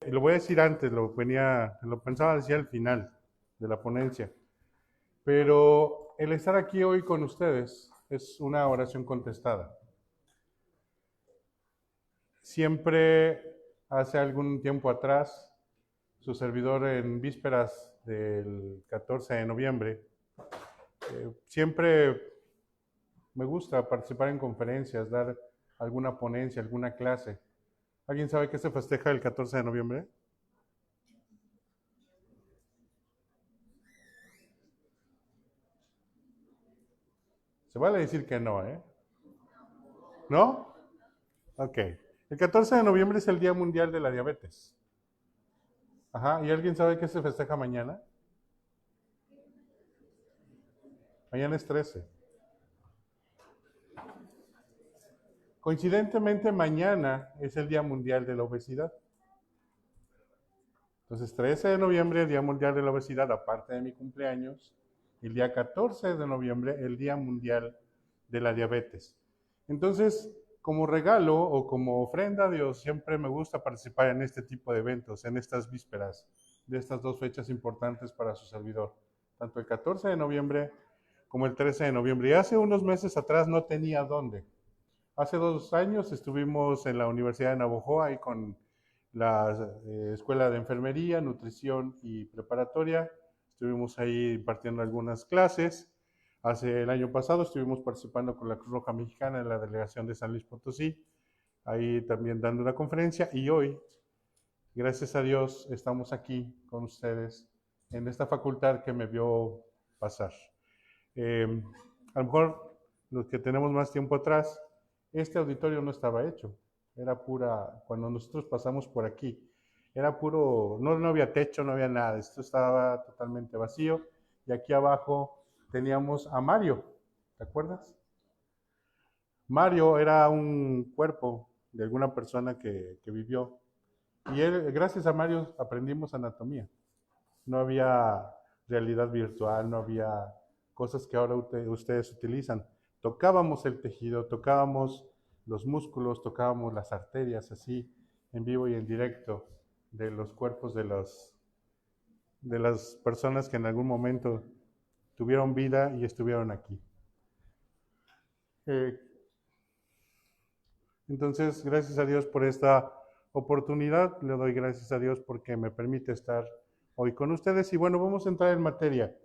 y lo voy a decir antes, lo pensaba decir al final de la ponencia, pero el estar aquí hoy con ustedes es una oración contestada. Siempre, hace algún tiempo atrás, su servidor en vísperas del 14 de noviembre, siempre me gusta participar en conferencias, dar alguna ponencia, alguna clase. ¿Alguien sabe qué se festeja el 14 de noviembre? Se vale decir que no, ¿eh? ¿No? Ok. El 14 de noviembre es el Día Mundial de la Diabetes. Ajá. ¿Y alguien sabe qué se festeja mañana? Mañana es 13. Coincidentemente, mañana es el Día Mundial de la Obesidad. Entonces, 13 de noviembre, Día Mundial de la Obesidad, aparte de mi cumpleaños. El día 14 de noviembre, el Día Mundial de la Diabetes. Entonces, como regalo o como ofrenda a Dios, siempre me gusta participar en este tipo de eventos, en estas vísperas de estas dos fechas importantes para su servidor, tanto el 14 de noviembre como el 13 de noviembre. Y hace unos meses atrás no tenía dónde. Hace 2 años estuvimos en la Universidad de Navojoa ahí con la Escuela de Enfermería, Nutrición y Preparatoria. Estuvimos ahí impartiendo algunas clases. Hace el año pasado estuvimos participando con la Cruz Roja Mexicana en la delegación de San Luis Potosí, ahí también dando una conferencia. Y hoy, gracias a Dios, estamos aquí con ustedes en esta facultad que me vio pasar. A lo mejor los que tenemos más tiempo atrás, este auditorio no estaba hecho. Era pura, cuando nosotros pasamos por aquí, era puro, no había techo, no había nada. Esto estaba totalmente vacío. Y aquí abajo teníamos a Mario, ¿te acuerdas? Mario era un cuerpo de alguna persona que vivió. Y él, gracias a Mario aprendimos anatomía. No había realidad virtual, no había cosas que ahora ustedes utilizan. Tocábamos el tejido, tocábamos los músculos, tocábamos las arterias así, en vivo y en directo, de los cuerpos de las personas que en algún momento tuvieron vida y estuvieron aquí. Entonces, gracias a Dios por esta oportunidad, le doy gracias a Dios porque me permite estar hoy con ustedes. Y bueno, vamos a entrar en materia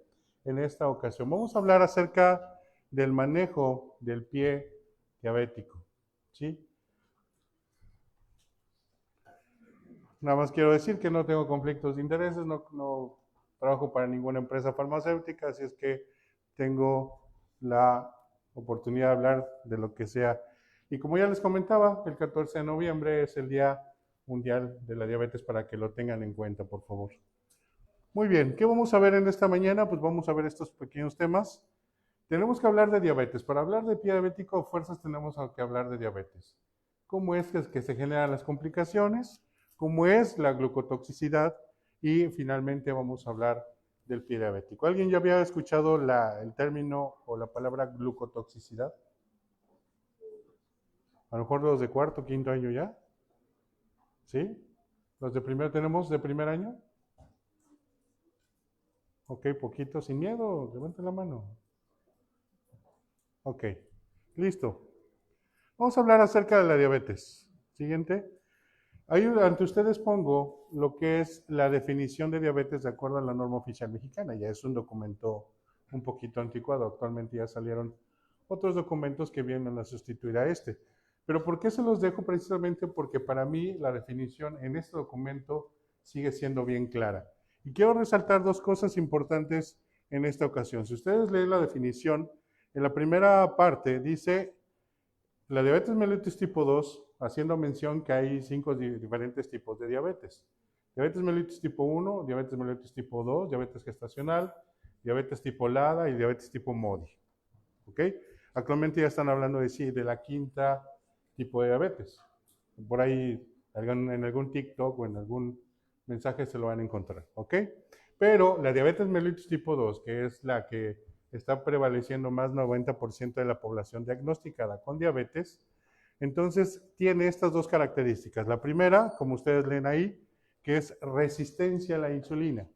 en esta ocasión. Vamos a hablar acerca del manejo del pie diabético, ¿sí? Nada más quiero decir que no tengo conflictos de intereses, no trabajo para ninguna empresa farmacéutica, así es que tengo la oportunidad de hablar de lo que sea. Y como ya les comentaba, el 14 de noviembre es el Día Mundial de la Diabetes para que lo tengan en cuenta, por favor. Muy bien, ¿qué vamos a ver en esta mañana? Pues vamos a ver estos pequeños temas. Tenemos que hablar de diabetes. Para hablar de pie diabético, a fuerzas tenemos que hablar de diabetes. ¿Cómo es que se generan las complicaciones? ¿Cómo es la glucotoxicidad? Y finalmente vamos a hablar del pie diabético. ¿Alguien ya había escuchado el término o la palabra glucotoxicidad? A lo mejor los de cuarto, quinto año ya. ¿Sí? ¿Los de primero tenemos de primer año? Ok, poquito, sin miedo, levanten la mano. Ok, listo. Vamos a hablar acerca de la diabetes. Siguiente. Ahí ante ustedes pongo lo que es la definición de diabetes de acuerdo a la norma oficial mexicana. Ya es un documento un poquito anticuado. Actualmente ya salieron otros documentos que vienen a sustituir a este. Pero ¿por qué se los dejo? Precisamente porque para mí la definición en este documento sigue siendo bien clara. Y quiero resaltar dos cosas importantes en esta ocasión. Si ustedes leen la definición, en la primera parte dice la diabetes mellitus tipo 2, haciendo mención que hay 5 diferentes tipos de diabetes. Diabetes mellitus tipo 1, diabetes mellitus tipo 2, diabetes gestacional, diabetes tipo LADA y diabetes tipo MODI. ¿Ok? Actualmente ya están hablando de la quinta tipo de diabetes. Por ahí en algún TikTok o en algún mensaje se lo van a encontrar. ¿Ok? Pero la diabetes mellitus tipo 2, que es la que está prevaleciendo más 90% de la población diagnosticada con diabetes, entonces tiene estas dos características. La primera, como ustedes leen ahí, que es resistencia a la insulina.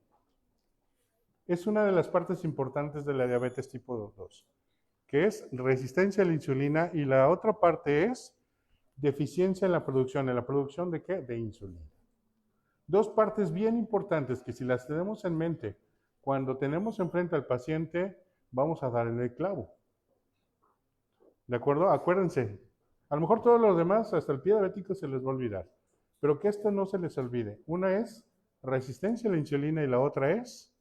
Es una de las partes importantes de la diabetes tipo 2, que es resistencia a la insulina, y la otra parte es deficiencia en la producción. ¿En la producción de qué? De insulina. Dos partes bien importantes que si las tenemos en mente cuando tenemos enfrente al paciente, vamos a dar en el clavo. ¿De acuerdo? Acuérdense, a lo mejor todos los demás, hasta el pie diabético, se les va a olvidar, pero que esto no se les olvide. Una es resistencia a la insulina y la otra es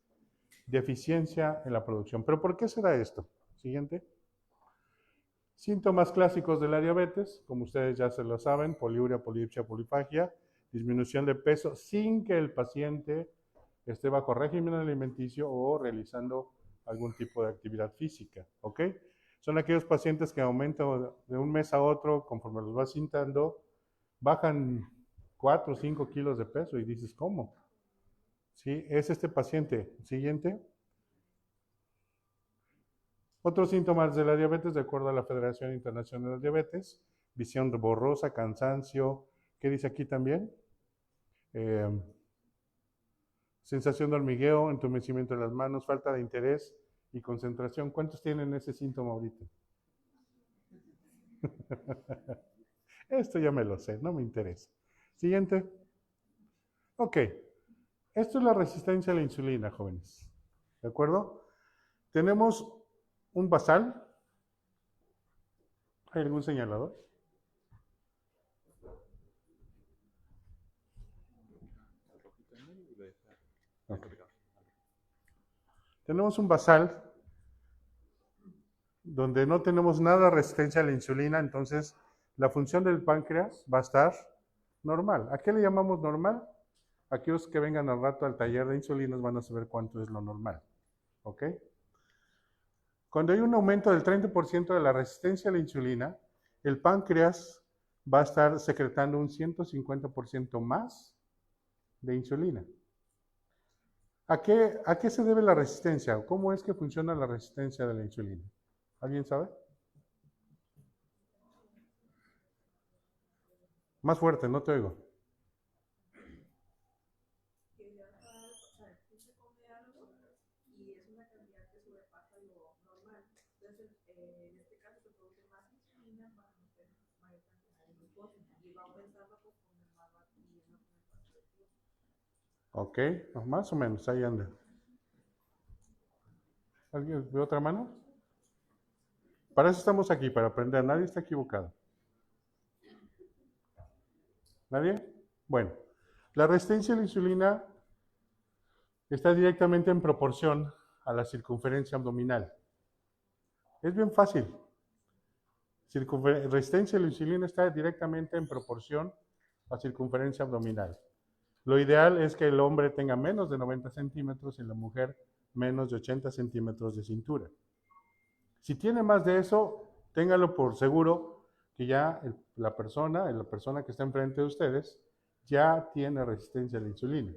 deficiencia en la producción. ¿Pero por qué será esto? Siguiente. Síntomas clásicos de la diabetes, como ustedes ya se lo saben: poliuria, polipsia, polifagia, disminución de peso sin que el paciente esté bajo régimen alimenticio o realizando algún tipo de actividad física, ¿ok? Son aquellos pacientes que aumentan de un mes a otro, conforme los vas sintiendo, bajan 4 o 5 kilos de peso y dices, ¿cómo? ¿Sí? Es este paciente. Siguiente. Otros síntomas de la diabetes, de acuerdo a la Federación Internacional de Diabetes: visión borrosa, cansancio, ¿qué dice aquí también? Sensación de hormigueo, entumecimiento de las manos, falta de interés y concentración. ¿Cuántos tienen ese síntoma ahorita? Esto ya me lo sé, no me interesa. Siguiente. Ok, esto es la resistencia a la insulina, jóvenes. ¿De acuerdo? Tenemos un basal. ¿Hay algún señalador? Okay. Tenemos un basal donde no tenemos nada de resistencia a la insulina, entonces la función del páncreas va a estar normal. ¿A qué le llamamos normal? Aquellos que vengan al rato al taller de insulinas van a saber cuánto es lo normal. ¿Ok? Cuando hay un aumento del 30% de la resistencia a la insulina, el páncreas va a estar secretando un 150% más de insulina. ¿A qué se debe la resistencia? ¿Cómo es que funciona la resistencia de la insulina? ¿Alguien sabe? Más fuerte, no te oigo. Ok, más o menos, ahí anda. ¿Alguien ve otra mano? Para eso estamos aquí, para aprender. Nadie está equivocado. ¿Nadie? Bueno, la resistencia a la insulina está directamente en proporción a la circunferencia abdominal. Es bien fácil. Resistencia a la insulina está directamente en proporción a circunferencia abdominal. Lo ideal es que el hombre tenga menos de 90 centímetros y la mujer menos de 80 centímetros de cintura. Si tiene más de eso, téngalo por seguro que ya la persona que está enfrente de ustedes ya tiene resistencia a la insulina.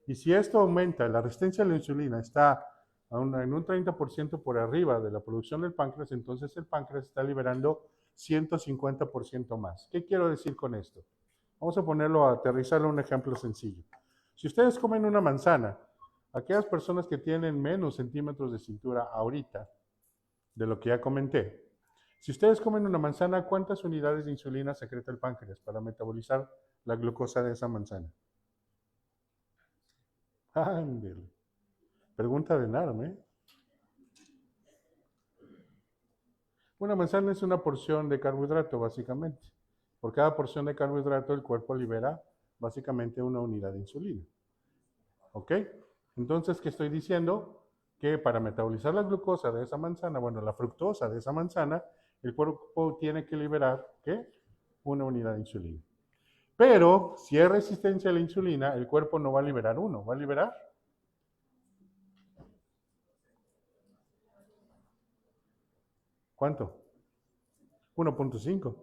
Y si esto aumenta, la resistencia a la insulina está en un 30% por arriba de la producción del páncreas, entonces el páncreas está liberando 150% más. ¿Qué quiero decir con esto? Vamos a aterrizarlo a un ejemplo sencillo. Si ustedes comen una manzana, aquellas personas que tienen menos centímetros de cintura ahorita, de lo que ya comenté, si ustedes comen una manzana, ¿cuántas unidades de insulina secreta el páncreas para metabolizar la glucosa de esa manzana? Ándele. Pregunta de NARM, ¿eh? Una manzana es una porción de carbohidrato, básicamente. Por cada porción de carbohidrato, el cuerpo libera básicamente una unidad de insulina. ¿Ok? Entonces, ¿qué estoy diciendo? Que para metabolizar la glucosa de esa manzana, bueno, la fructosa de esa manzana, el cuerpo tiene que liberar, ¿qué? Una unidad de insulina. Pero, si hay resistencia a la insulina, el cuerpo no va a liberar uno, va a liberar ¿cuánto? 1.5.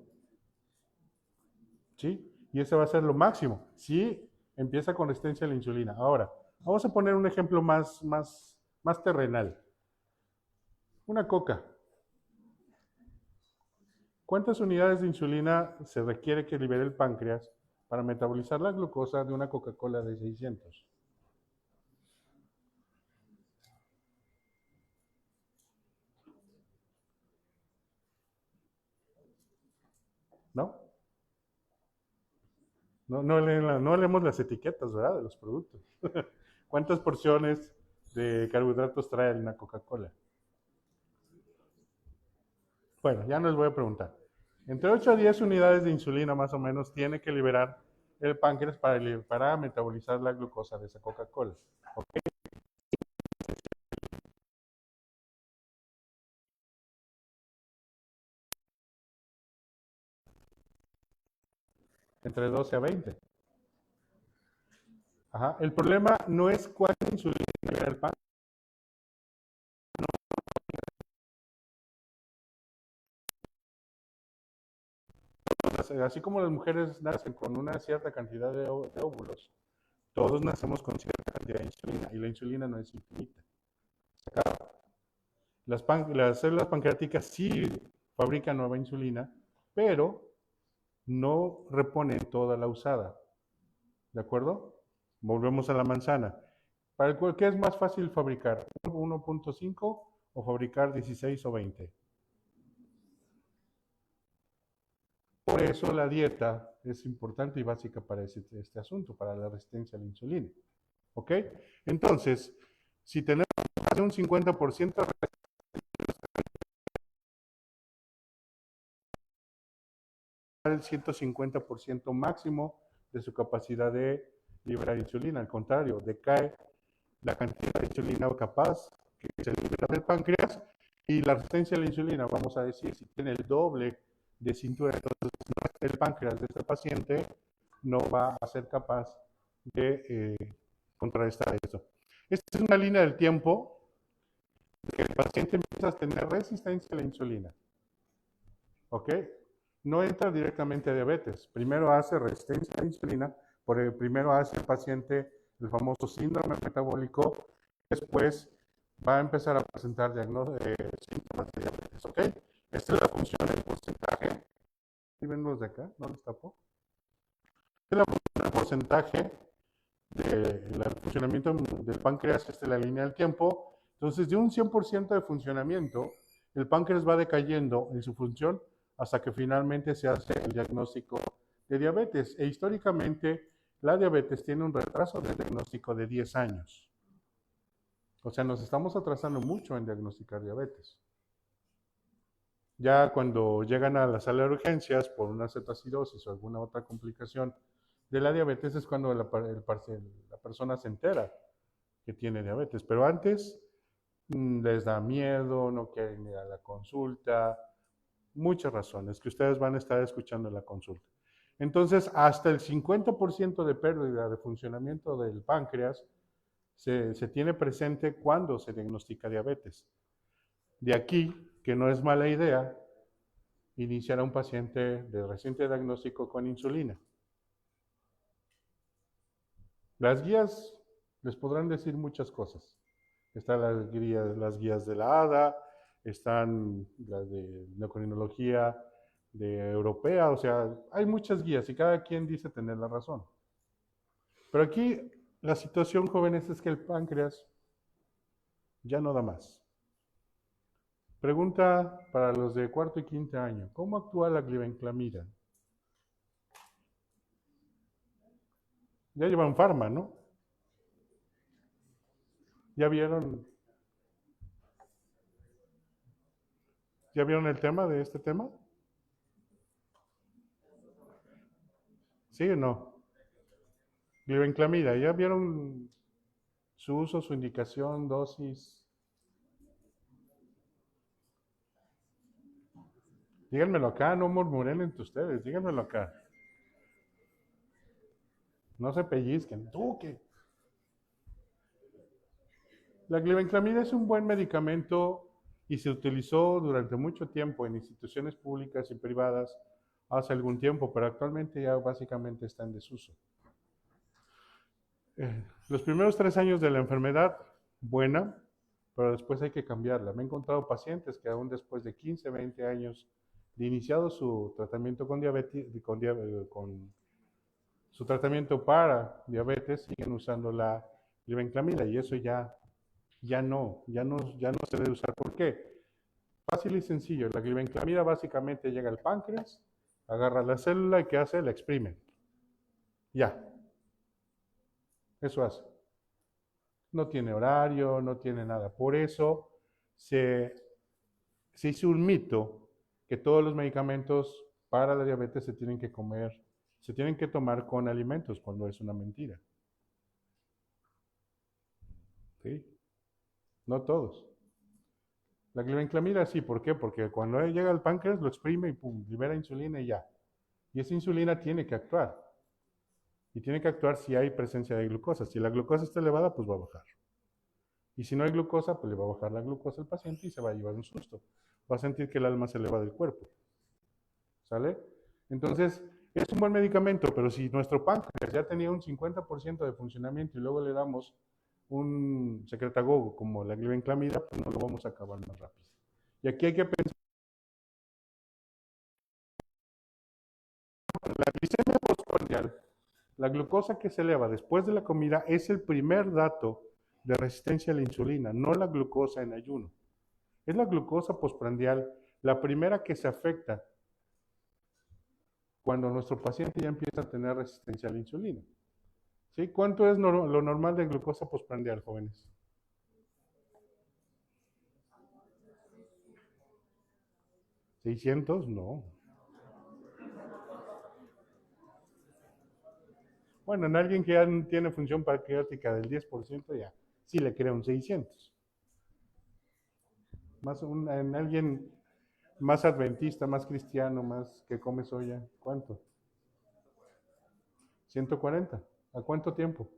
¿Sí? Y ese va a ser lo máximo. Si empieza con resistencia a la insulina. Ahora, vamos a poner un ejemplo más terrenal. Una coca. ¿Cuántas unidades de insulina se requiere que libere el páncreas para metabolizar la glucosa de una Coca-Cola de 600. ¿No? No leemos las etiquetas, ¿verdad? De los productos. ¿Cuántas porciones de carbohidratos trae una Coca-Cola? Bueno, ya no les voy a preguntar. Entre 8 a 10 unidades de insulina más o menos tiene que liberar el páncreas para metabolizar la glucosa de esa Coca-Cola. ¿Ok? Entre 12 a 20. Ajá. El problema no es cuánta insulina libera el páncreas. Así como las mujeres nacen con una cierta cantidad de óvulos, todos nacemos con cierta cantidad de insulina y la insulina no es infinita. Se acaba. Las células pancreáticas sí fabrican nueva insulina, pero no reponen toda la usada. ¿De acuerdo? Volvemos a la manzana. ¿Para qué es más fácil fabricar? ¿1.5 o fabricar 16 o 20? Por eso la dieta es importante y básica para este asunto, para la resistencia a la insulina. ¿Ok? Entonces, si tenemos más de un 50%, el 150% máximo de su capacidad de liberar insulina. Al contrario, decae la cantidad de insulina capaz que se libera del páncreas y la resistencia a la insulina, vamos a decir, si tiene el doble de cintura, entonces el páncreas de este paciente no va a ser capaz de contrarrestar eso. Esta es una línea del tiempo que el paciente empieza a tener resistencia a la insulina. ¿Ok? No entra directamente a diabetes. Primero hace resistencia a la insulina, primero hace el paciente el famoso síndrome metabólico, después va a empezar a presentar síntomas de diabetes. ¿Ok? Esta es la función del porcentaje. ¿Y ven los de acá? ¿No los tapo? Esta es la función del porcentaje del funcionamiento del páncreas. Esta es la línea del tiempo. Entonces, de un 100% de funcionamiento, el páncreas va decayendo en su función hasta que finalmente se hace el diagnóstico de diabetes. E históricamente, la diabetes tiene un retraso de diagnóstico de 10 años. O sea, nos estamos atrasando mucho en diagnosticar diabetes. Ya cuando llegan a la sala de urgencias por una cetoacidosis o alguna otra complicación de la diabetes es cuando la persona se entera que tiene diabetes. Pero antes les da miedo, no quieren ir a la consulta, muchas razones que ustedes van a estar escuchando en la consulta. Entonces, hasta el 50% de pérdida de funcionamiento del páncreas se tiene presente cuando se diagnostica diabetes. De aquí que no es mala idea iniciar a un paciente de reciente diagnóstico con insulina. Las guías les podrán decir muchas cosas. Están las guías de la ADA, están las de endocrinología europea, o sea, hay muchas guías y cada quien dice tener la razón. Pero aquí la situación, jóvenes, es que el páncreas ya no da más. Pregunta para los de cuarto y quinto año, ¿cómo actúa la glibenclamida? Ya llevan farma, ¿no? ¿Ya vieron, ¿Ya vieron el tema de este tema? ¿Sí o no? Glibenclamida, ¿ya vieron su uso, su indicación, dosis? Díganmelo acá, no murmuren entre ustedes, díganmelo acá. No se pellizquen. ¿Tú qué? La glibenclamida es un buen medicamento y se utilizó durante mucho tiempo en instituciones públicas y privadas hace algún tiempo, pero actualmente ya básicamente está en desuso. Los primeros 3 años de la enfermedad, buena, pero después hay que cambiarla. Me he encontrado pacientes que aún después de 15, 20 años de iniciado su tratamiento con diabetes, con su tratamiento para diabetes, siguen usando la glibenclamida y eso ya no se debe usar. ¿Por qué? Fácil y sencillo. La glibenclamida básicamente llega al páncreas, agarra la célula y ¿qué hace? La exprime. Ya, eso hace. No tiene horario, no tiene nada. Por eso se, se hizo un mito que todos los medicamentos para la diabetes se tienen que comer, se tienen que tomar con alimentos, cuando es una mentira. ¿Sí? No todos. La glibenclamida sí, ¿por qué? Porque cuando llega al páncreas lo exprime y pum, libera insulina y ya. Y esa insulina tiene que actuar. Y tiene que actuar si hay presencia de glucosa. Si la glucosa está elevada, pues va a bajar. Y si no hay glucosa, pues le va a bajar la glucosa al paciente y se va a llevar un susto. Va a sentir que el alma se le va del cuerpo. ¿Sale? Entonces, es un buen medicamento, pero si nuestro páncreas ya tenía un 50% de funcionamiento y luego le damos un secretagogo como la glibenclamida, pues no lo vamos a acabar más rápido. Y aquí hay que pensar, la glicemia postprandial, la glucosa que se eleva después de la comida es el primer dato de resistencia a la insulina, no la glucosa en ayuno. Es la glucosa postprandial la primera que se afecta cuando nuestro paciente ya empieza a tener resistencia a la insulina. ¿Sí? ¿Cuánto es lo normal de glucosa postprandial, jóvenes? 600, no. Bueno, en alguien que ya tiene función pancreática del 10%, ya sí le crea un 600. En alguien más adventista, más cristiano, más que come soya, ¿cuánto? 140. ¿A cuánto tiempo?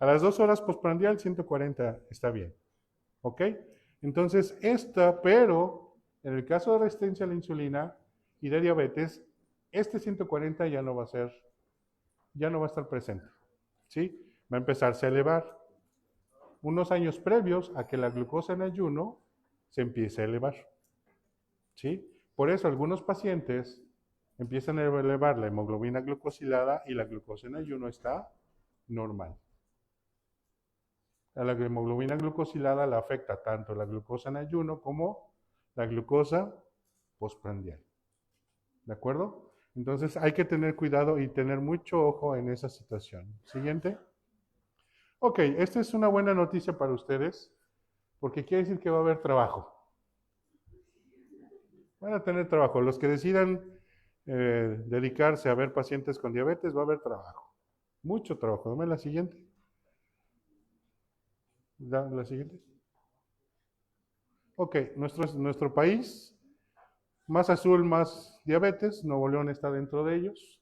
A las 2 horas postprandial, 140 está bien. ¿Ok? Entonces, pero en el caso de resistencia a la insulina y de diabetes, este 140 ya no va a ser, ya no va a estar presente. ¿Sí? Va a empezarse a elevar. Unos años previos a que la glucosa en ayuno se empiece a elevar. ¿Sí? Por eso algunos pacientes empiezan a elevar la hemoglobina glucosilada y la glucosa en ayuno está normal. A la hemoglobina glucosilada la afecta tanto la glucosa en ayuno como la glucosa postprandial. ¿De acuerdo? Entonces hay que tener cuidado y tener mucho ojo en esa situación. Siguiente. Ok, esta es una buena noticia para ustedes porque quiere decir que va a haber trabajo. Van a tener trabajo. Los que decidan dedicarse a ver pacientes con diabetes, va a haber trabajo. Mucho trabajo. Dame la siguiente. La siguiente. Ok, nuestro país, más azul, más diabetes. Nuevo León está dentro de ellos.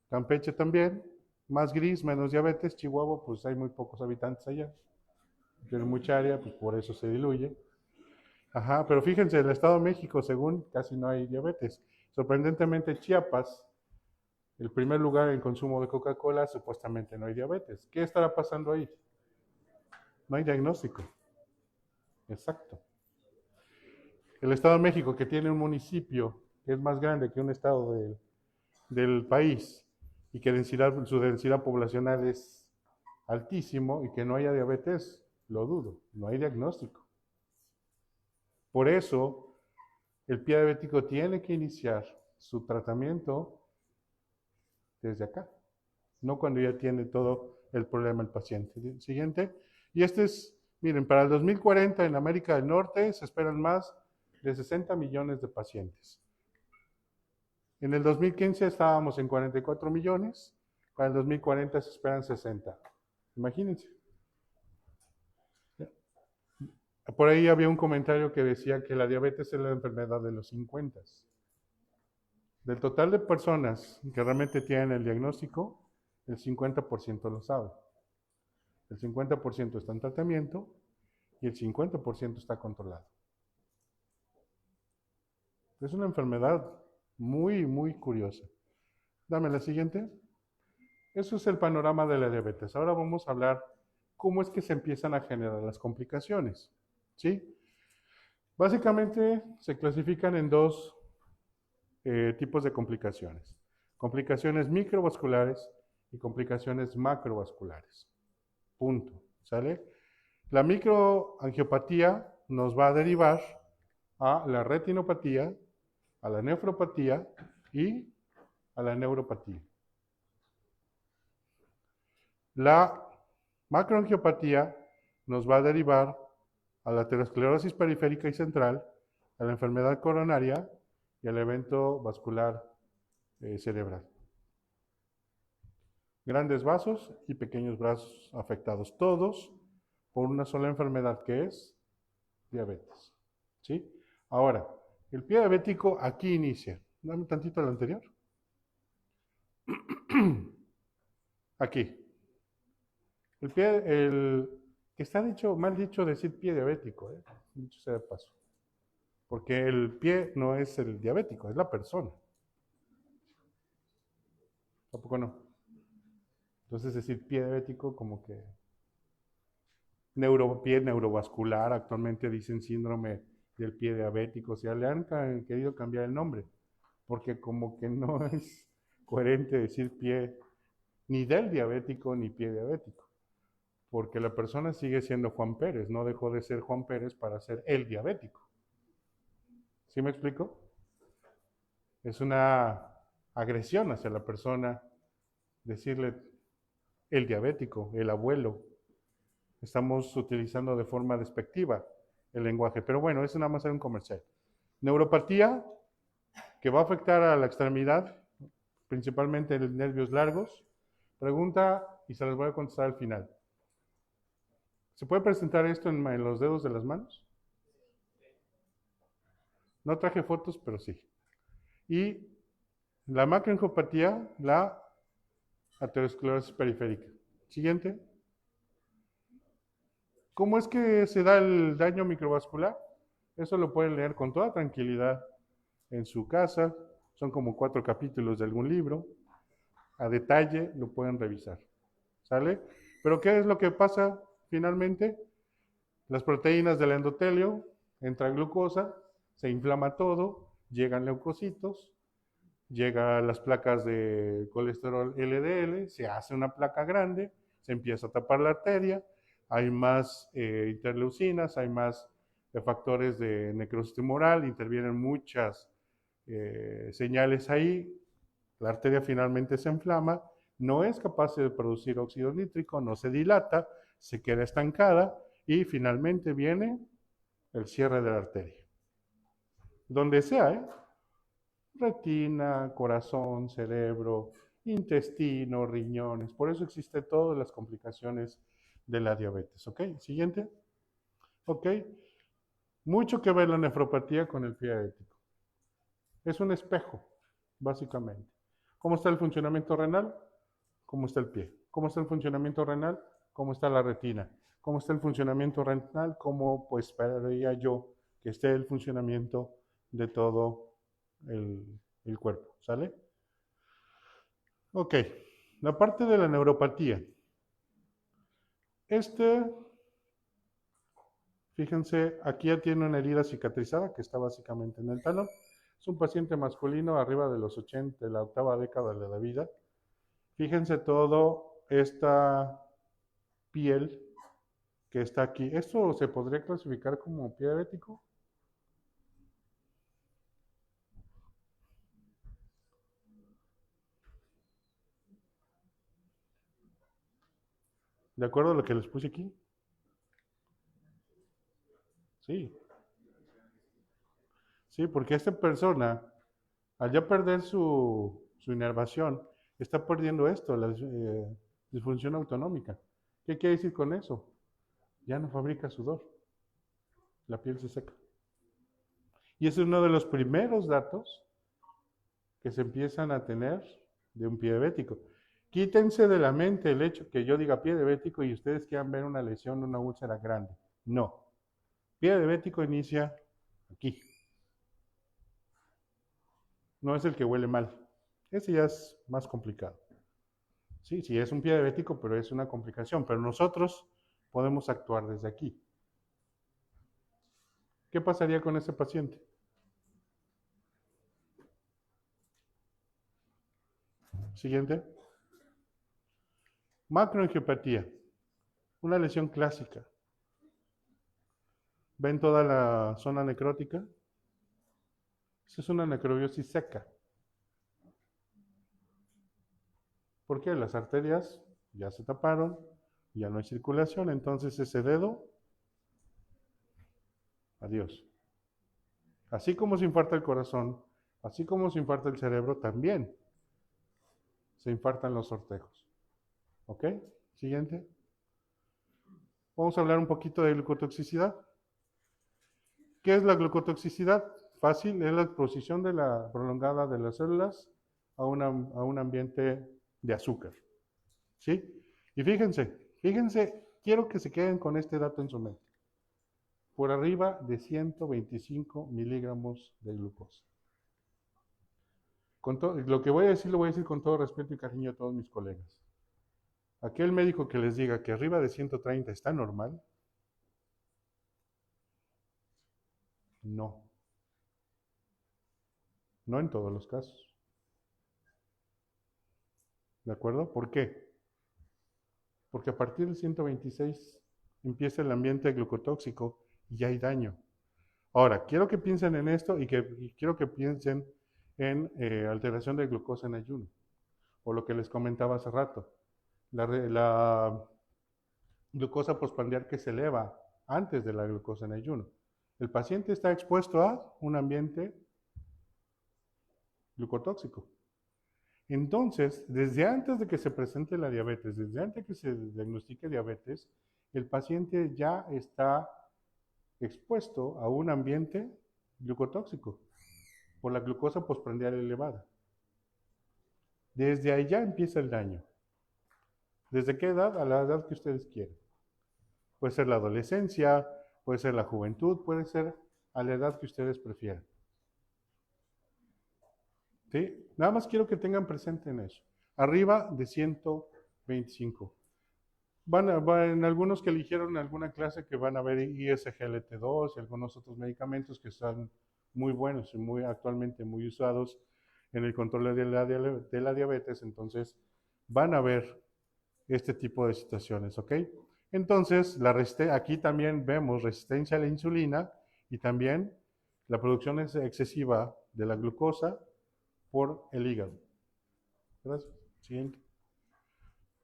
Campeche también. Más gris, menos diabetes. Chihuahua, pues hay muy pocos habitantes allá. Tiene mucha área, pues por eso se diluye. Ajá, pero fíjense, el Estado de México, según, casi no hay diabetes. Sorprendentemente, Chiapas, el primer lugar en consumo de Coca-Cola, supuestamente no hay diabetes. ¿Qué estará pasando ahí? No hay diagnóstico. Exacto. El Estado de México, que tiene un municipio que es más grande que un estado del país y que su densidad poblacional es altísimo y que no haya diabetes, lo dudo, no hay diagnóstico. Por eso, el pie diabético tiene que iniciar su tratamiento desde acá, no cuando ya tiene todo el problema el paciente. Siguiente. Y este es, miren, para el 2040 en América del Norte se esperan más de 60 millones de pacientes. En el 2015 estábamos en 44 millones, para el 2040 se esperan 60. Imagínense. Por ahí había un comentario que decía que la diabetes es la enfermedad de los 50. Del total de personas que realmente tienen el diagnóstico, el 50% lo sabe. El 50% está en tratamiento y el 50% está controlado. Es una enfermedad muy, muy curiosa. Dame la siguiente. Eso es el panorama de la diabetes. Ahora vamos a hablar cómo es que se empiezan a generar las complicaciones. ¿Sí? Básicamente se clasifican en dos tipos de complicaciones. Complicaciones microvasculares y complicaciones macrovasculares. Punto. ¿Sale? La microangiopatía nos va a derivar a la retinopatía, a la nefropatía y a la neuropatía. La macroangiopatía nos va a derivar a la aterosclerosis periférica y central, a la enfermedad coronaria y al evento vascular cerebral. Grandes vasos y pequeños vasos afectados, todos por una sola enfermedad que es diabetes. ¿Sí? Ahora, el pie diabético aquí inicia. Dame tantito al anterior. Aquí. Que está mal dicho decir pie diabético, dicho sea de paso. Porque el pie no es el diabético, es la persona. ¿Tampoco no? Entonces decir pie diabético como que pie neurovascular, actualmente dicen síndrome del pie diabético, o sea, le han querido cambiar el nombre, porque como que no es coherente decir pie ni del diabético ni pie diabético, porque la persona sigue siendo Juan Pérez, no dejó de ser Juan Pérez para ser el diabético. ¿Sí me explico? Es una agresión hacia la persona decirle el diabético, el abuelo. Estamos utilizando de forma despectiva el lenguaje, pero bueno, eso nada más era un comercial. Neuropatía, que va a afectar a la extremidad, principalmente en nervios largos. Pregunta y se las voy a contestar al final. ¿Se puede presentar esto en los dedos de las manos? No traje fotos, pero sí. Y la macroangiopatía, la aterosclerosis periférica. Siguiente. ¿Cómo es que se da el daño microvascular? Eso lo pueden leer con toda tranquilidad en su casa. Son como 4 capítulos de algún libro. A detalle lo pueden revisar. ¿Sale? Pero ¿qué es lo que pasa finalmente? Las proteínas del endotelio, entra glucosa, se inflama todo, llegan leucocitos, llegan las placas de colesterol LDL, se hace una placa grande, se empieza a tapar la arteria, hay más interleucinas, hay más factores de necrosis tumoral, intervienen muchas señales ahí, la arteria finalmente se inflama, no es capaz de producir óxido nítrico, no se dilata, se queda estancada y finalmente viene el cierre de la arteria. Donde sea, retina, corazón, cerebro, intestino, riñones. Por eso existen todas las complicaciones de la diabetes. ¿Ok? Siguiente. ¿Ok? Mucho que ver la nefropatía con el pie diabético. Es un espejo, básicamente. ¿Cómo está el funcionamiento renal? ¿Cómo está el pie? ¿Cómo está el funcionamiento renal? ¿Cómo está la retina? ¿Cómo está el funcionamiento renal? ¿Cómo pues esperaría yo que esté el funcionamiento de todo el cuerpo? ¿Sale? Ok, la parte de la neuropatía. Fíjense, aquí ya tiene una herida cicatrizada que está básicamente en el talón. Es un paciente masculino arriba de los 80, de la octava década de la vida. Fíjense todo esta piel que está aquí. ¿Esto se podría clasificar como pie diabético? ¿De acuerdo a lo que les puse aquí? Sí. Sí, porque esta persona, al ya perder su inervación, está perdiendo esto, la disfunción autonómica. ¿Qué quiere decir con eso? Ya no fabrica sudor. La piel se seca. Y ese es uno de los primeros datos que se empiezan a tener de un pie diabético. Quítense de la mente el hecho que yo diga pie diabético y ustedes quieran ver una lesión, una úlcera grande. No. Pie diabético inicia aquí. No es el que huele mal. Ese ya es más complicado. Sí, sí, es un pie diabético, pero es una complicación. Pero nosotros podemos actuar desde aquí. ¿Qué pasaría con ese paciente? Siguiente. Macroangiopatía, una lesión clásica. ¿Ven toda la zona necrótica? Esa es una necrobiosis seca. ¿Por qué? Las arterias ya se taparon, ya no hay circulación, entonces ese dedo, adiós. Así como se infarta el corazón, así como se infarta el cerebro, también se infartan los ortejos. ¿Ok? Siguiente. Vamos a hablar un poquito de glucotoxicidad. ¿Qué es la glucotoxicidad? Fácil, es la exposición prolongada de las células a un ambiente de azúcar. ¿Sí? Y fíjense, quiero que se queden con este dato en su mente. Por arriba de 125 miligramos de glucosa. Lo que voy a decir, lo voy a decir con todo respeto y cariño a todos mis colegas. Aquel médico que les diga que arriba de 130 está normal, no. No en todos los casos. ¿De acuerdo? ¿Por qué? Porque a partir del 126 empieza el ambiente glucotóxico y ya hay daño. Ahora, quiero que piensen en esto y quiero que piensen en alteración de glucosa en ayuno, o lo que les comentaba hace rato. La glucosa postprandial que se eleva antes de la glucosa en ayuno. El paciente está expuesto a un ambiente glucotóxico. Entonces, desde antes de que se presente la diabetes, desde antes de que se diagnostique diabetes, el paciente ya está expuesto a un ambiente glucotóxico por la glucosa postprandial elevada. Desde allá empieza el daño. ¿Desde qué edad? A la edad que ustedes quieran. Puede ser la adolescencia, puede ser la juventud, puede ser a la edad que ustedes prefieran. ¿Sí? Nada más quiero que tengan presente en eso. Arriba de 125. En algunos que eligieron alguna clase que van a ver ISGLT2 y algunos otros medicamentos que están muy buenos y actualmente muy usados en el control de la diabetes, entonces van a ver este tipo de situaciones, ¿ok? Entonces, aquí también vemos resistencia a la insulina y también la producción excesiva de la glucosa por el hígado. Gracias. Siguiente.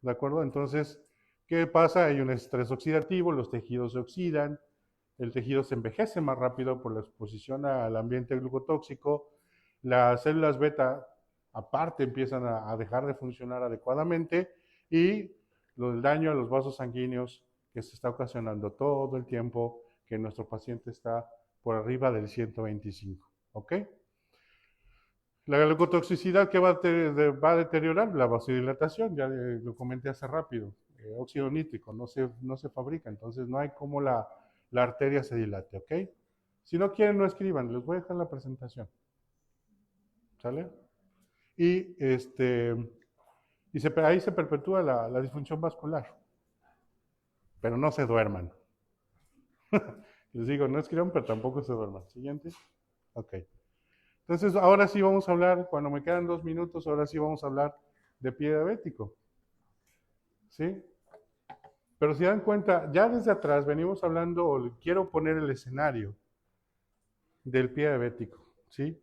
¿De acuerdo? Entonces, ¿qué pasa? Hay un estrés oxidativo, los tejidos se oxidan, el tejido se envejece más rápido por la exposición al ambiente glucotóxico, las células beta aparte empiezan a dejar de funcionar adecuadamente y el daño a los vasos sanguíneos que se está ocasionando todo el tiempo que nuestro paciente está por arriba del 125. ¿Ok? La glucotoxicidad que va a deteriorar la vasodilatación, ya lo comenté hace rápido, óxido nítrico no se fabrica, entonces no hay como la arteria se dilate, ¿ok? Si no quieren, no escriban, les voy a dejar la presentación. ¿Sale? Y, ahí se perpetúa la disfunción vascular, pero no se duerman. Les digo, no escriban, pero tampoco se duerman. Siguiente. Ok. Entonces, ahora sí vamos a hablar, cuando me quedan 2 minutos, ahora sí vamos a hablar de pie diabético. ¿Sí? Pero si dan cuenta, ya desde atrás venimos hablando, o quiero poner el escenario del pie diabético. ¿Sí?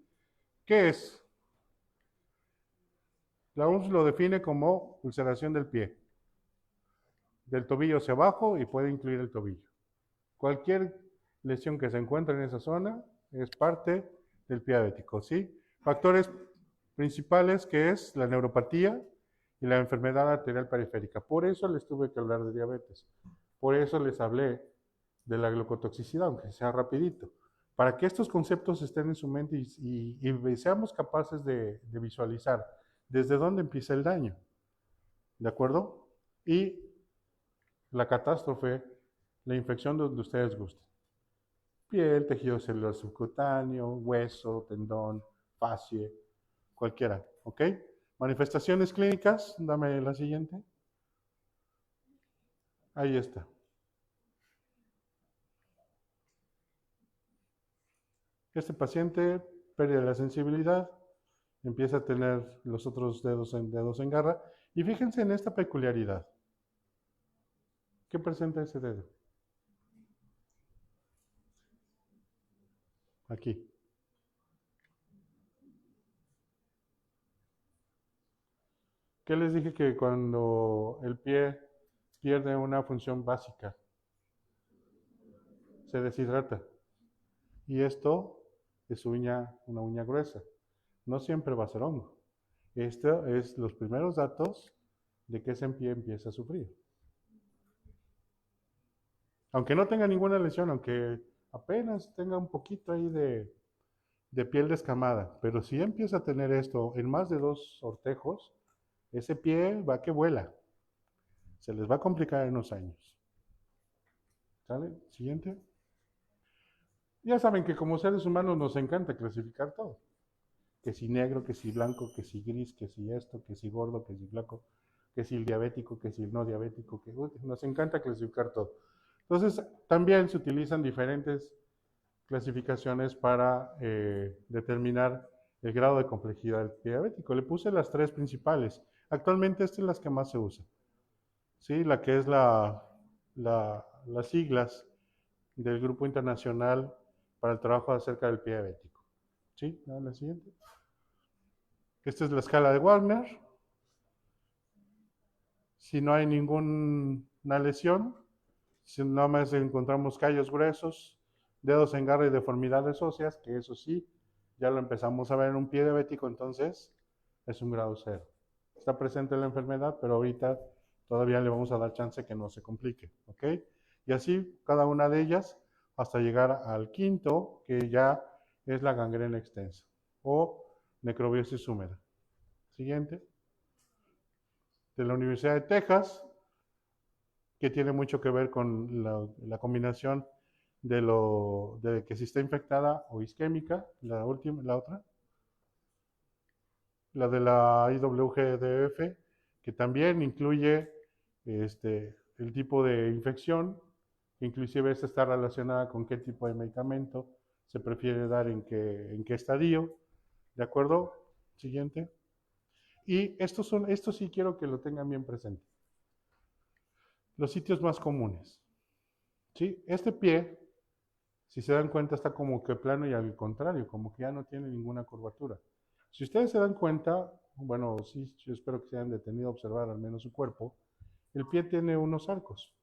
¿Qué es? La OMS lo define como ulceración del pie, del tobillo hacia abajo y puede incluir el tobillo. Cualquier lesión que se encuentre en esa zona es parte del pie diabético, ¿sí? Factores principales que es la neuropatía y la enfermedad arterial periférica. Por eso les tuve que hablar de diabetes. Por eso les hablé de la glucotoxicidad, aunque sea rapidito. Para que estos conceptos estén en su mente y seamos capaces de visualizar desde dónde empieza el daño. ¿De acuerdo? Y la catástrofe, la infección donde ustedes gusten. Piel, tejido celular subcutáneo, hueso, tendón, fascie, cualquiera, ¿ok? Manifestaciones clínicas, dame la siguiente. Ahí está. Este paciente, pérdida de la sensibilidad, empieza a tener los otros dedos en garra. Y fíjense en esta peculiaridad. ¿Qué presenta ese dedo? Aquí. ¿Qué les dije que cuando el pie pierde una función básica, se deshidrata? Y esto es una uña gruesa. No siempre va a ser hongo. Esto es los primeros datos de que ese pie empieza a sufrir. Aunque no tenga ninguna lesión, aunque apenas tenga un poquito ahí de piel descamada, pero si empieza a tener esto en más de 2 ortejos, ese pie va que vuela. Se les va a complicar en unos años. ¿Sale? Siguiente. Ya saben que como seres humanos nos encanta clasificar todo. Que si negro, que si blanco, que si gris, que si esto, que si gordo, que si flaco, que si el diabético, que si el no diabético, que nos encanta clasificar todo. Entonces, también se utilizan diferentes clasificaciones para determinar el grado de complejidad del diabético. Le puse las 3 principales. Actualmente estas son las que más se usan. ¿Sí? La que es las siglas del Grupo Internacional para el Trabajo acerca del pie diabético. ¿Sí? La siguiente. Esta es la escala de Wagner. Si no hay ninguna lesión, si nada más encontramos callos gruesos, dedos en garra y deformidades óseas, que eso sí, ya lo empezamos a ver en un pie diabético, entonces es un grado 0. Está presente la enfermedad, pero ahorita todavía le vamos a dar chance que no se complique, ¿ok? Y así cada una de ellas hasta llegar al quinto, que ya es la gangrena extensa o necrobiosis húmeda. Siguiente. De la Universidad de Texas, que tiene mucho que ver con la combinación de que si está infectada o isquémica, la otra, la de la IWGDF, que también incluye el tipo de infección, inclusive esta está relacionada con qué tipo de medicamento se prefiere dar en qué estadio, ¿de acuerdo? Siguiente. Y estos sí quiero que lo tengan bien presente. Los sitios más comunes. ¿Sí? Este pie, si se dan cuenta, está como que plano y al contrario, como que ya no tiene ninguna curvatura. Si ustedes se dan cuenta, bueno, sí, yo espero que se hayan detenido a observar al menos su cuerpo, el pie tiene unos arcos,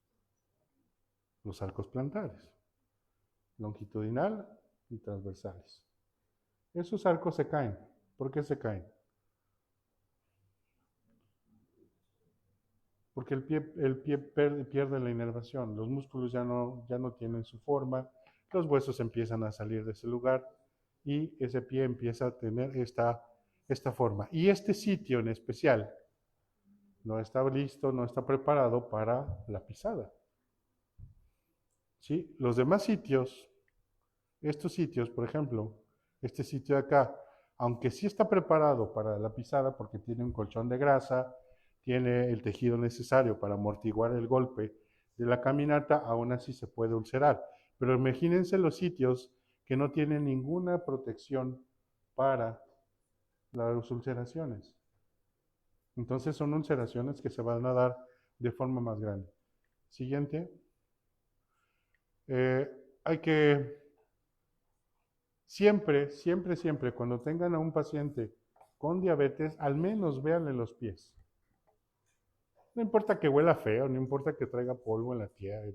los arcos plantares, longitudinal y transversales. Esos arcos se caen. ¿Por qué se caen? Porque el pie pierde la inervación, los músculos ya no tienen su forma, los huesos empiezan a salir de ese lugar y ese pie empieza a tener esta forma. Y este sitio en especial no está listo, no está preparado para la pisada. ¿Sí? Los demás sitios, estos sitios, por ejemplo, este sitio de acá, aunque sí está preparado para la pisada porque tiene un colchón de grasa, tiene el tejido necesario para amortiguar el golpe de la caminata, aún así se puede ulcerar. Pero imagínense los sitios que no tienen ninguna protección para las ulceraciones. Entonces son ulceraciones que se van a dar de forma más grande. Siguiente. Hay que siempre, cuando tengan a un paciente con diabetes, al menos véanle los pies. No importa que huela feo, no importa que traiga polvo en la tierra,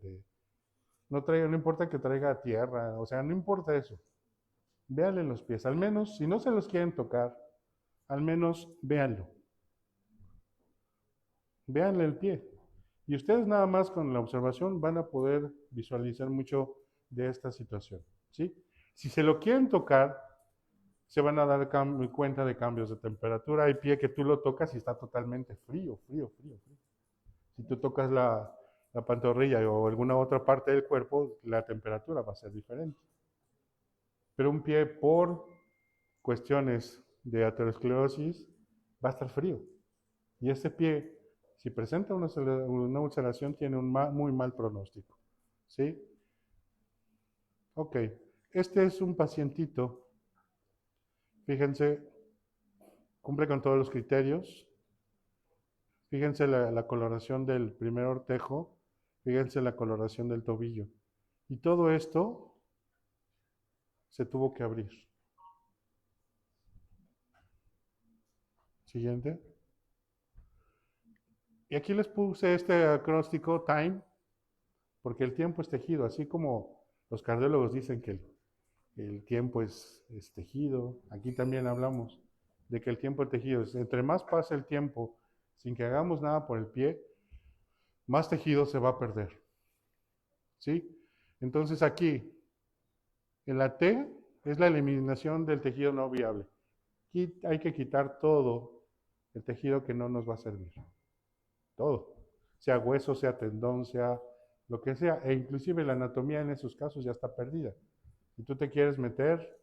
no importa que traiga tierra, o sea, no importa eso. Véanle los pies, al menos, si no se los quieren tocar, al menos véanlo. Véanle el pie. Y ustedes nada más con la observación van a poder visualizar mucho de esta situación, ¿sí? Si se lo quieren tocar, se van a dar cuenta de cambios de temperatura. Hay pie que tú lo tocas y está totalmente frío. Si tú tocas la pantorrilla o alguna otra parte del cuerpo, la temperatura va a ser diferente. Pero un pie, por cuestiones de aterosclerosis, va a estar frío. Y este pie, si presenta una ulceración, tiene un muy mal pronóstico. ¿Sí? Ok. Este es un pacientito. Fíjense, cumple con todos los criterios. Fíjense la coloración del primer ortejo, fíjense la coloración del tobillo. Y todo esto se tuvo que abrir. Siguiente. Y aquí les puse este acróstico time, porque el tiempo es tejido, así como los cardiólogos dicen que el tiempo es tejido, aquí también hablamos de que el tiempo es tejido. Entre más pasa el tiempo sin que hagamos nada por el pie, más tejido se va a perder. ¿Sí? Entonces aquí, en la T, es la eliminación del tejido no viable. Aquí hay que quitar todo el tejido que no nos va a servir. Todo. Sea hueso, sea tendón, sea lo que sea. E inclusive la anatomía en esos casos ya está perdida. Si tú te quieres meter,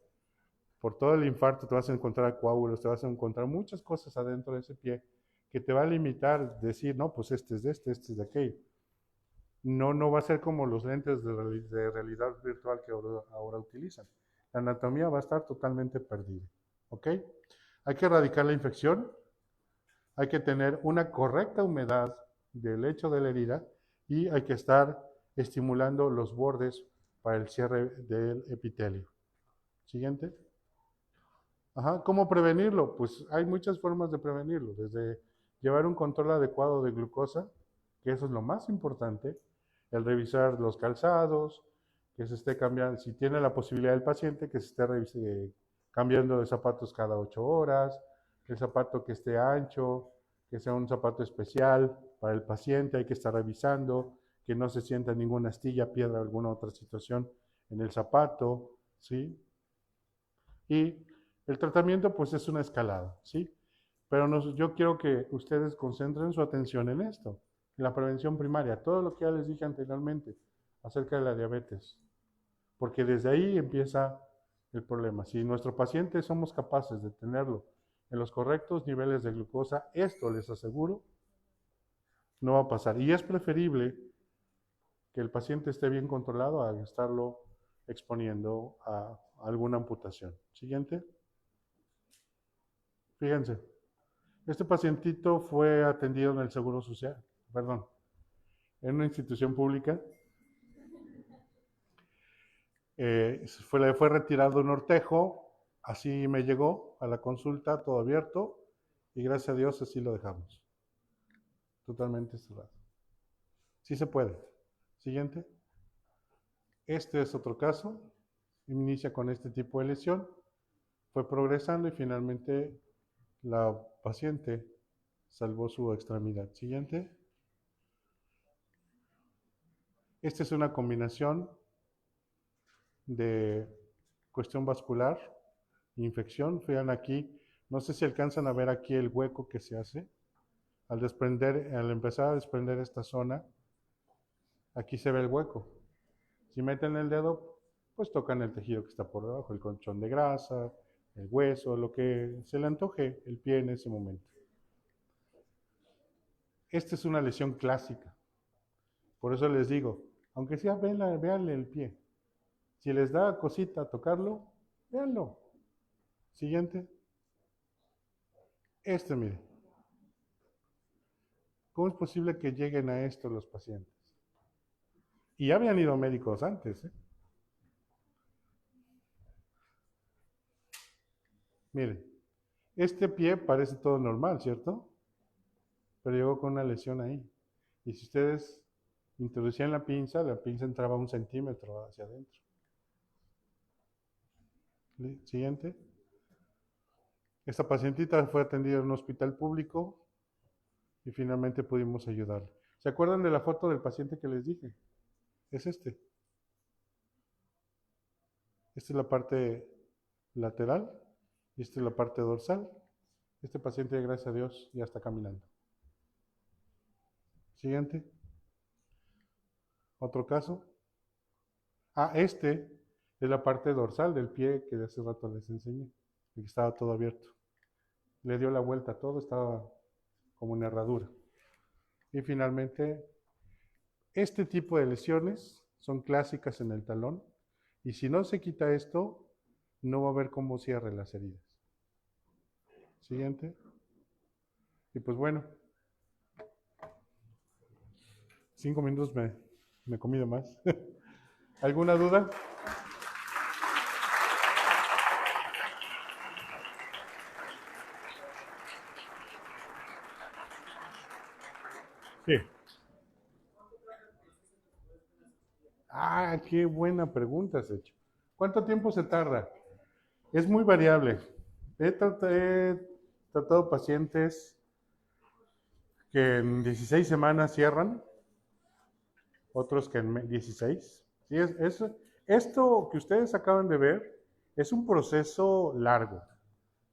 por todo el infarto te vas a encontrar coágulos, te vas a encontrar muchas cosas adentro de ese pie que te va a limitar decir, no, pues este es de este es de aquello. No va a ser como los lentes de realidad virtual que ahora utilizan. La anatomía va a estar totalmente perdida. ¿Ok? Hay que erradicar la infección, hay que tener una correcta humedad del lecho de la herida y hay que estar estimulando los bordes para el cierre del epitelio. Siguiente. Ajá. ¿Cómo prevenirlo? Pues hay muchas formas de prevenirlo, desde llevar un control adecuado de glucosa, que eso es lo más importante, el revisar los calzados, que se esté cambiando, si tiene la posibilidad el paciente, que se esté cambiando de zapatos cada 8 horas, el zapato que esté ancho, que sea un zapato especial para el paciente, hay que estar revisando, que no se sienta ninguna astilla, piedra, alguna otra situación en el zapato, ¿sí? Y el tratamiento pues es una escalada, ¿sí? Pero yo quiero que ustedes concentren su atención en esto, en la prevención primaria, todo lo que ya les dije anteriormente acerca de la diabetes, porque desde ahí empieza el problema. Si nuestro paciente somos capaces de tenerlo en los correctos niveles de glucosa, esto les aseguro, no va a pasar. Y es preferible que el paciente esté bien controlado a estarlo exponiendo a alguna amputación. Siguiente. Fíjense, este pacientito fue atendido en el Seguro Social, perdón, en una institución pública. Fue retirado un ortejo, así me llegó a la consulta, todo abierto, y gracias a Dios así lo dejamos. Totalmente cerrado. Sí se puede. Siguiente. Este es otro caso. Inicia con este tipo de lesión. Fue progresando y finalmente la paciente salvó su extremidad. Siguiente. Esta es una combinación de cuestión vascular, infección. Vean aquí, no sé si alcanzan a ver aquí el hueco que se hace. Al empezar a desprender esta zona, aquí se ve el hueco. Si meten el dedo, pues tocan el tejido que está por debajo, el colchón de grasa, el hueso, lo que se le antoje el pie en ese momento. Esta es una lesión clásica. Por eso les digo, aunque sea véanle el pie. Si les da cosita tocarlo, véanlo. Siguiente. Mire. ¿Cómo es posible que lleguen a esto los pacientes? Y ya habían ido a médicos antes, ¿eh? Miren, este pie parece todo normal, ¿cierto? Pero llegó con una lesión ahí. Y si ustedes introducían la pinza entraba 1 centímetro hacia adentro. Siguiente. Esta pacientita fue atendida en un hospital público y finalmente pudimos ayudarle. ¿Se acuerdan de la foto del paciente que les dije? Es este. Esta es la parte lateral y esta es la parte dorsal. Este paciente, gracias a Dios, ya está caminando. Siguiente. Otro caso. Este es la parte dorsal del pie que de hace rato les enseñé, que estaba todo abierto. Le dio la vuelta, todo estaba como una herradura. Y finalmente, este tipo de lesiones son clásicas en el talón y si no se quita esto, no va a haber cómo cierre las heridas. Siguiente. Y pues bueno, 5 minutos me comí de más. ¿Alguna duda? Sí. Ah, qué buena pregunta has hecho. ¿Cuánto tiempo se tarda? Es muy variable. He tratado pacientes que en 16 semanas cierran, otros que en 16. Sí, esto que ustedes acaban de ver es un proceso largo,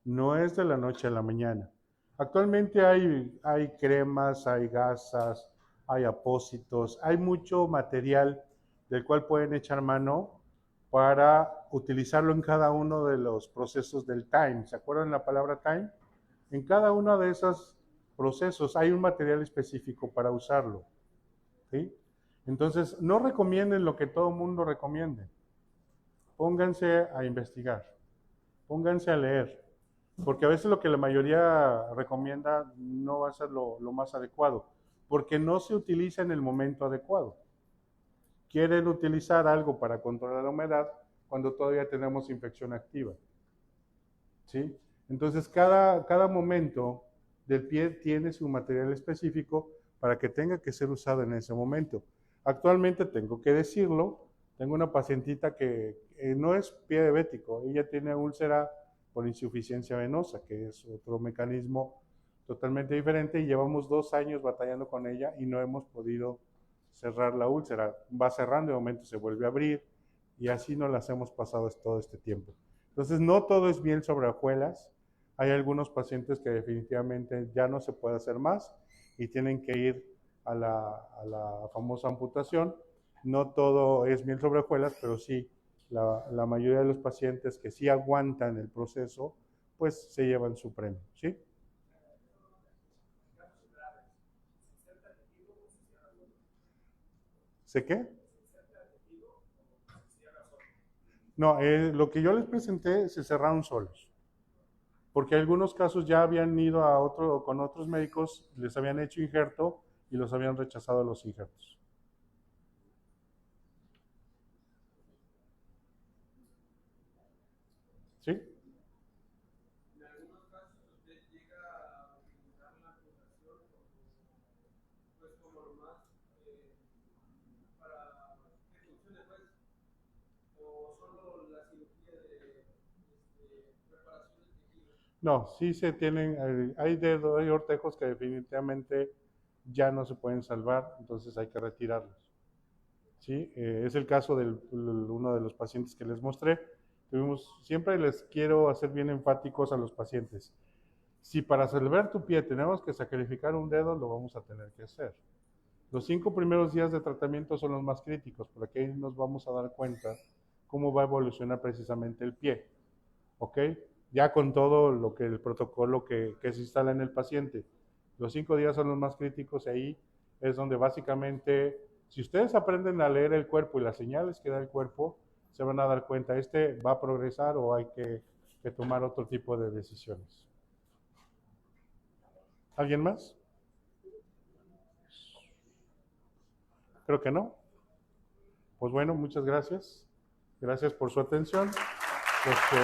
no es de la noche a la mañana. Actualmente hay cremas, hay gasas, hay apósitos, hay mucho material del cual pueden echar mano para utilizarlo en cada uno de los procesos del time. ¿Se acuerdan la palabra time? En cada uno de esos procesos hay un material específico para usarlo. ¿Sí? Entonces, no recomienden lo que todo el mundo recomiende. Pónganse a investigar, pónganse a leer, porque a veces lo que la mayoría recomienda no va a ser lo más adecuado, porque no se utiliza en el momento adecuado. Quieren utilizar algo para controlar la humedad cuando todavía tenemos infección activa. ¿Sí? Entonces, cada momento del pie tiene su material específico para que tenga que ser usado en ese momento. Actualmente, tengo que decirlo, tengo una pacientita que no es pie diabético, ella tiene úlcera por insuficiencia venosa, que es otro mecanismo totalmente diferente, y llevamos 2 años batallando con ella y no hemos podido cerrar la úlcera. Va cerrando, de momento se vuelve a abrir, y así nos las hemos pasado todo este tiempo. Entonces, no todo es miel sobre hojuelas. Hay algunos pacientes que definitivamente ya no se puede hacer más y tienen que ir a la famosa amputación. No todo es miel sobre hojuelas, pero sí, la mayoría de los pacientes que sí aguantan el proceso, pues se llevan su premio, ¿sí? ¿Sé qué? No, lo que yo les presenté se cerraron solos, porque algunos casos ya habían ido con otros médicos, les habían hecho injerto y los habían rechazado los injertos. ¿Sí? No, sí se tienen, hay ortejos que definitivamente ya no se pueden salvar, entonces hay que retirarlos. ¿Sí? Es el caso de uno de los pacientes que les mostré. Siempre les quiero hacer bien enfáticos a los pacientes. Si para salvar tu pie tenemos que sacrificar un dedo, lo vamos a tener que hacer. Los 5 primeros días de tratamiento son los más críticos, porque ahí nos vamos a dar cuenta cómo va a evolucionar precisamente el pie. ¿Ok? Ya con todo lo que el protocolo que se instala en el paciente. Los 5 días son los más críticos y ahí es donde básicamente, si ustedes aprenden a leer el cuerpo y las señales que da el cuerpo, se van a dar cuenta, este va a progresar o hay que tomar otro tipo de decisiones. ¿Alguien más? Creo que no. Pues bueno, muchas gracias. Gracias por su atención. Este,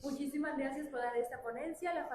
Muchísimas gracias por dar esta ponencia.